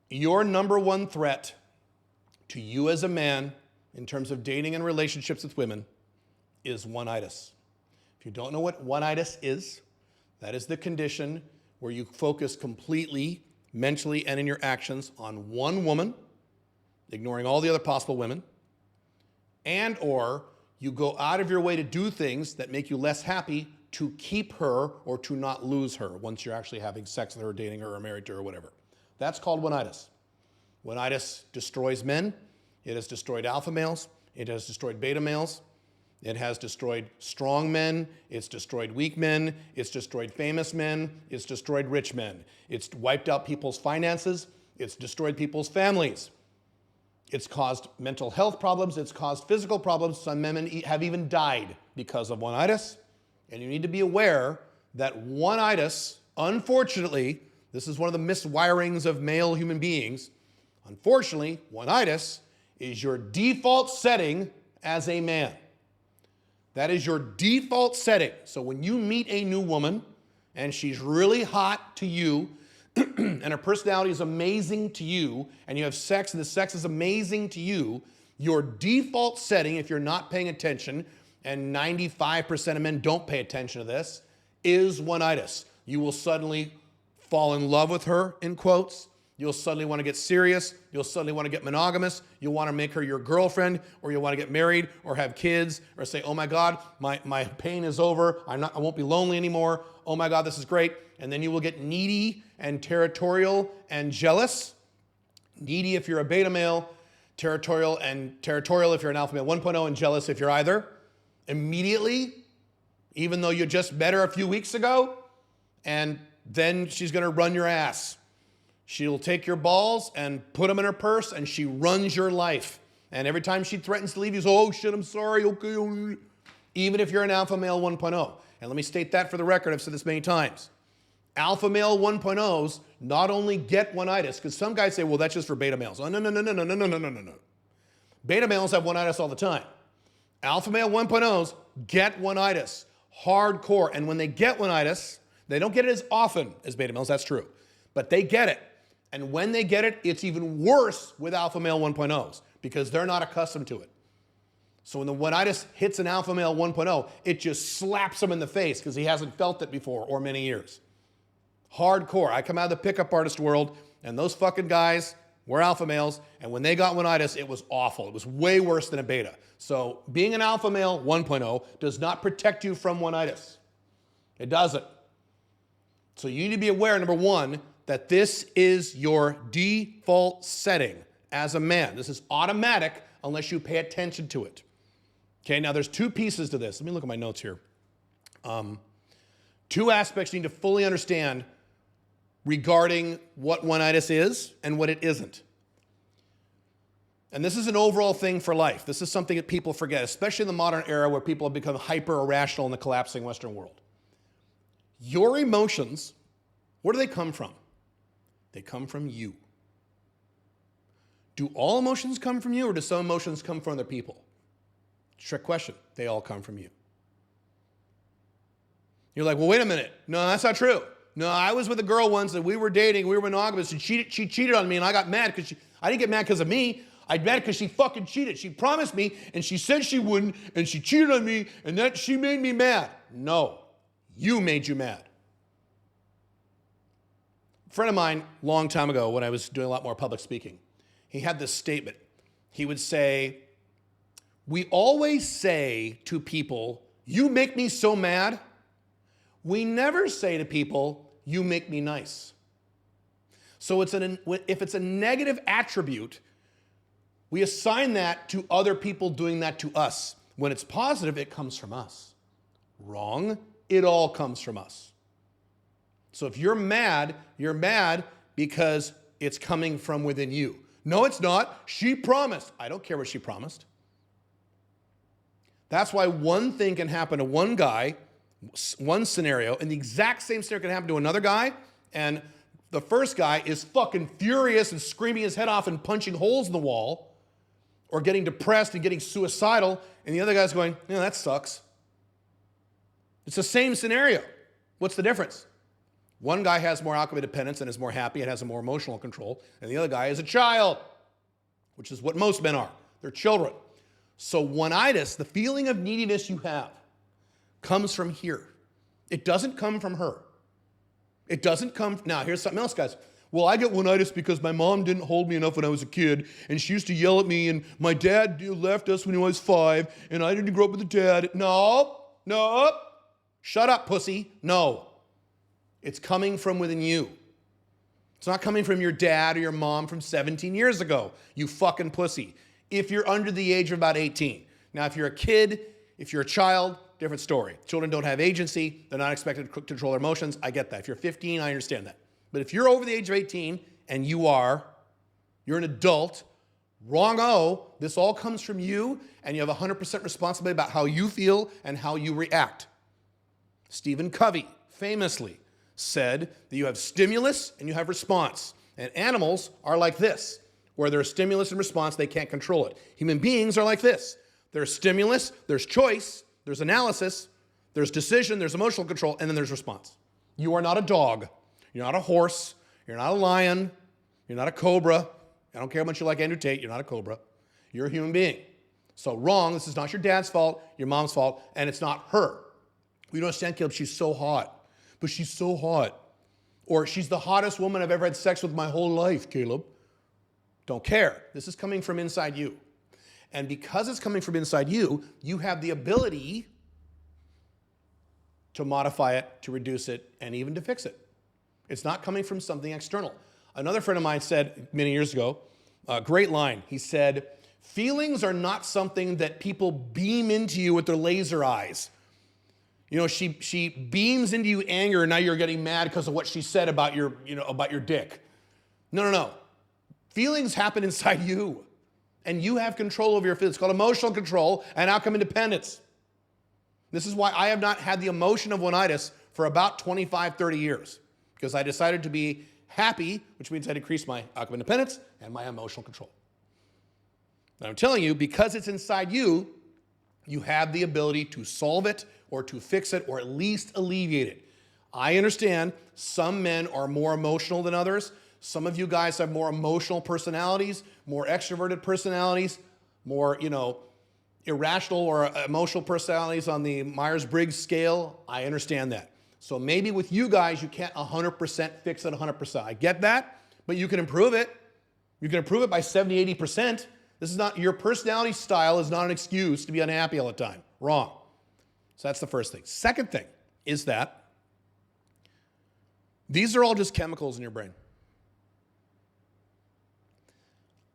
Your number one threat to you as a man in terms of dating and relationships with women is oneitis. If you don't know what oneitis is, that is the condition where you focus completely, mentally and in your actions on one woman, ignoring all the other possible women, and or you go out of your way to do things that make you less happy to keep her or to not lose her once you're actually having sex with her, dating her, or married to her, or whatever. That's called oneitis. Oneitis destroys men. It has destroyed alpha males. It has destroyed beta males. It has destroyed strong men. It's destroyed weak men. It's destroyed famous men. It's destroyed rich men. It's wiped out people's finances. It's destroyed people's families. It's caused mental health problems. It's caused physical problems. Some men have even died because of oneitis. And you need to be aware that oneitis, unfortunately, this is one of the miswirings of male human beings. Unfortunately, oneitis is your default setting as a man. That is your default setting. So when you meet a new woman and she's really hot to you and her personality is amazing to you and you have sex and the sex is amazing to you, your default setting, if you're not paying attention, and 95% of men don't pay attention to this, is oneitis. You will suddenly fall in love with her, in quotes. You'll suddenly want to get serious. You'll suddenly want to get monogamous. You'll want to make her your girlfriend, or you'll want to get married or have kids, or say, oh my God, my pain is over. I won't be lonely anymore. Oh my God, this is great. And then you will get needy and territorial and jealous. Needy if you're a beta male, territorial if you're an alpha male 1.0, and jealous if you're either. Immediately, even though you just met her a few weeks ago, and then she's going to run your ass. She'll take your balls and put them in her purse, and she runs your life. And every time she threatens to leave, you say, oh shit, I'm sorry, okay. Even if you're an alpha male 1.0. And let me state that for the record, I've said this many times. Alpha male 1.0s not only get oneitis, because some guys say, well, that's just for beta males. Oh, no. Beta males have oneitis all the time. Alpha male 1.0s get oneitis, hardcore. And when they get oneitis, they don't get it as often as beta males, that's true. But they get it. And when they get it, it's even worse with alpha male 1.0s because they're not accustomed to it. So when the oneitis hits an alpha male 1.0, it just slaps him in the face because he hasn't felt it before or many years. Hardcore. I come out of the pickup artist world, and those fucking guys were alpha males, and when they got oneitis, it was awful. It was way worse than a beta. So being an alpha male 1.0 does not protect you from oneitis. It doesn't. So you need to be aware, number one, that this is your default setting as a man. This is automatic unless you pay attention to it. Okay, now there's two pieces to this. Let me look at my notes here. Two aspects you need to fully understand regarding what oneitis is and what it isn't. And this is an overall thing for life. This is something that people forget, especially in the modern era where people have become hyper-irrational in the collapsing Western world. Your emotions, where do they come from? They come from you. Do all emotions come from you, or do some emotions come from other people? Trick question. They all come from you. You're like, well, wait a minute. No, that's not true. No, I was with a girl once and we were dating, we were monogamous, and she cheated on me, and I got mad because I didn't get mad because of me. I got mad because she fucking cheated. She promised me, and she said she wouldn't, and she cheated on me, and that she made me mad. No, you made you mad. A friend of mine, long time ago, when I was doing a lot more public speaking, he had this statement. He would say, we always say to people, you make me so mad. We never say to people, you make me nice. So if it's a negative attribute, we assign that to other people doing that to us. When it's positive, it comes from us. Wrong. It all comes from us. So if you're mad because it's coming from within you. No, it's not. She promised. I don't care what she promised. That's why one thing can happen to one guy, one scenario, and the exact same scenario can happen to another guy, and the first guy is fucking furious and screaming his head off and punching holes in the wall, or getting depressed and getting suicidal, and the other guy's going, yeah, that sucks. It's the same scenario. What's the difference? One guy has more outcome independence and is more happy and has a more emotional control, and the other guy is a child, which is what most men are. They're children. So one-itis, the feeling of neediness you have, comes from here. It doesn't come from her. It doesn't come, now here's something else, guys. Well, I get one-itis because my mom didn't hold me enough when I was a kid, and she used to yell at me, and my dad left us when he was 5, and I didn't grow up with a dad. No. Shut up, pussy. No. It's coming from within you. It's not coming from your dad or your mom from 17 years ago, you fucking pussy. If you're under the age of about 18. Now, if you're a kid, if you're a child, different story. Children don't have agency. They're not expected to control their emotions. I get that. If you're 15, I understand that. But if you're over the age of 18 and you're an adult, wrong-o, this all comes from you, and you have 100% responsibility about how you feel and how you react. Stephen Covey famously said that you have stimulus and you have response. And animals are like this, where there's stimulus and response, they can't control it. Human beings are like this. There's stimulus, there's choice, there's analysis, there's decision, there's emotional control, and then there's response. You are not a dog. You're not a horse. You're not a lion. You're not a cobra. I don't care how much you like Andrew Tate. You're not a cobra. You're a human being. So wrong, this is not your dad's fault, your mom's fault, and it's not her. We don't understand, Caleb, she's so hot. But she's so hot. Or she's the hottest woman I've ever had sex with my whole life, Caleb. Don't care. This is coming from inside you. And because it's coming from inside you, you have the ability to modify it, to reduce it, and even to fix it. It's not coming from something external. Another friend of mine said many years ago, a great line. He said, feelings are not something that people beam into you with their laser eyes. You know, she beams into you anger, and now you're getting mad because of what she said about your dick. No. Feelings happen inside you, and you have control over your feelings. It's called emotional control and outcome independence. This is why I have not had the emotion of one-itis for about 25, 30 years, because I decided to be happy, which means I decreased my outcome independence and my emotional control. And I'm telling you, because it's inside you, you have the ability to solve it or to fix it or at least alleviate it. I understand some men are more emotional than others. Some of you guys have more emotional personalities, more extroverted personalities, more, irrational or emotional personalities on the Myers-Briggs scale. I understand that. So maybe with you guys, you can't 100% fix it 100%. I get that, but you can improve it. You can improve it by 70, 80%. This is not, your personality style is not an excuse to be unhappy all the time. Wrong. So that's the first thing. Second thing is that these are all just chemicals in your brain.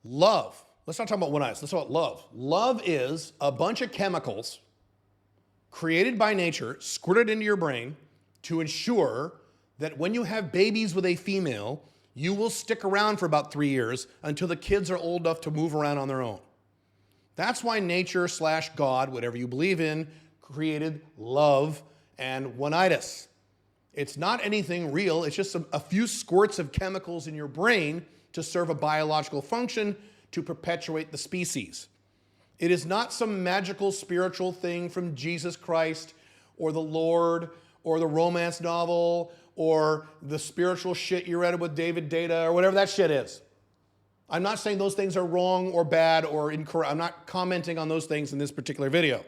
Love. Let's not talk about one-itis. Let's talk about love. Love is a bunch of chemicals created by nature, squirted into your brain to ensure that when you have babies with a female, you will stick around for about 3 years until the kids are old enough to move around on their own. That's why nature / God, whatever you believe in, created love and one-itis. It's not anything real. It's just a few squirts of chemicals in your brain to serve a biological function to perpetuate the species. It is not some magical spiritual thing from Jesus Christ or the Lord or the romance novel or the spiritual shit you read with David Data or whatever that shit is. I'm not saying those things are wrong or bad or incorrect. I'm not commenting on those things in this particular video.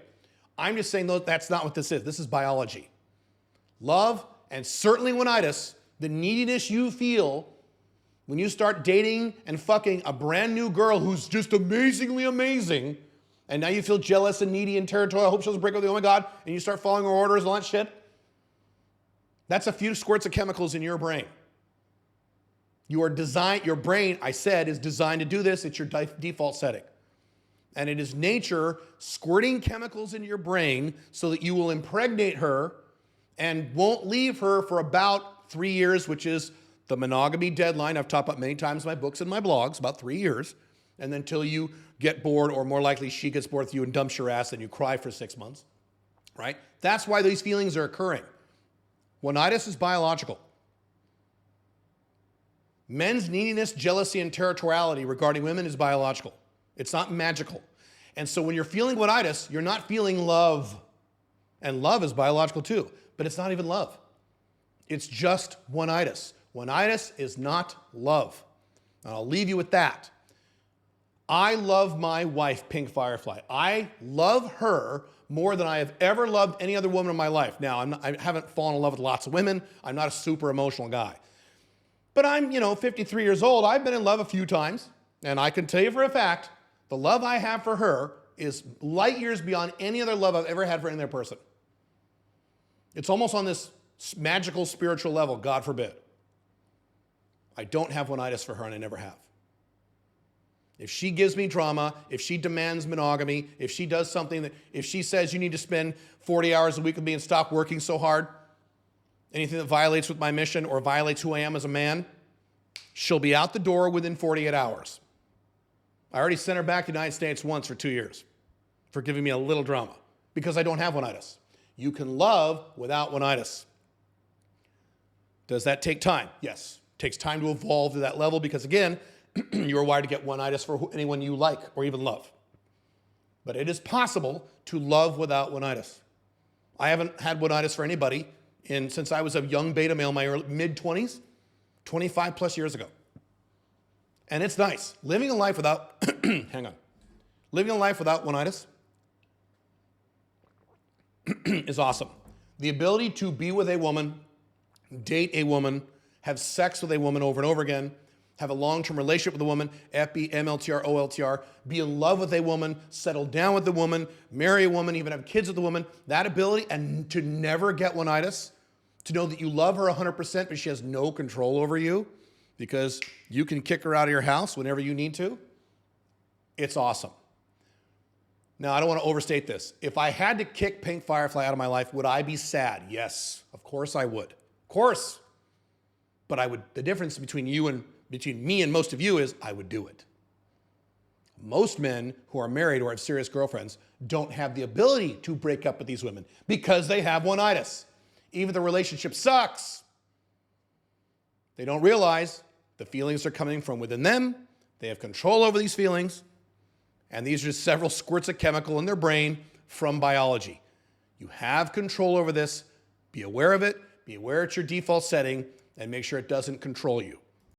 I'm just saying that's not what this is. This is biology. Love, and certainly one-itis, the neediness you feel when you start dating and fucking a brand new girl who's just amazingly amazing, and now you feel jealous and needy and territorial, I hope she doesn't break up with you, oh my God, and you start following her orders and all that shit. That's a few squirts of chemicals in your brain. Your brain, I said, is designed to do this. It's your default setting. And it is nature squirting chemicals into your brain so that you will impregnate her and won't leave her for about 3 years, which is the monogamy deadline. I've talked about many times in my books and my blogs, about 3 years. And then until you get bored, or more likely she gets bored with you and dumps your ass and you cry for 6 months, right? That's why these feelings are occurring. One-itis is biological. Men's neediness, jealousy, and territoriality regarding women is biological. It's not magical. And so when you're feeling one-itis, you're not feeling love. And love is biological too, but it's not even love. It's just one-itis. One-itis is not love. And I'll leave you with that. I love my wife, Pink Firefly. I love her more than I have ever loved any other woman in my life. Now, I haven't fallen in love with lots of women. I'm not a super emotional guy. But I'm, 53 years old. I've been in love a few times. And I can tell you for a fact, the love I have for her is light years beyond any other love I've ever had for any other person. It's almost on this magical spiritual level, God forbid. I don't have one-itis for her, and I never have. If she gives me drama, if she demands monogamy, if she does something if she says you need to spend 40 hours a week with me and stop working so hard, anything that violates with my mission or violates who I am as a man, she'll be out the door within 48 hours. I already sent her back to the United States once for 2 years for giving me a little drama because I don't have one-itis. You can love without one-itis. Does that take time? Yes. It takes time to evolve to that level because, again, you're wired to get one-itis for anyone you like or even love. But it is possible to love without one-itis. I haven't had one-itis for anybody since I was a young beta male in my mid-20s, 25 plus years ago. And it's nice. Living a life without, living a life without one-itis is awesome. The ability to be with a woman, date a woman, have sex with a woman over and over again, have a long-term relationship with a woman, FB, MLTR, OLTR, be in love with a woman, settle down with the woman, marry a woman, even have kids with the woman, that ability, and to never get one-itis, to know that you love her 100%, but she has no control over you because you can kick her out of your house whenever you need to, it's awesome. Now, I don't want to overstate this. If I had to kick Pink Firefly out of my life, would I be sad? Yes, of course I would. Of course. But I would. The difference between me and most of you is I would do it. Most men who are married or have serious girlfriends don't have the ability to break up with these women because they have one-itis. Even if the relationship sucks, they don't realize the feelings are coming from within them. They have control over these feelings. And these are just several squirts of chemical in their brain from biology. You have control over this. Be aware of it. Be aware it's your default setting and make sure it doesn't control you.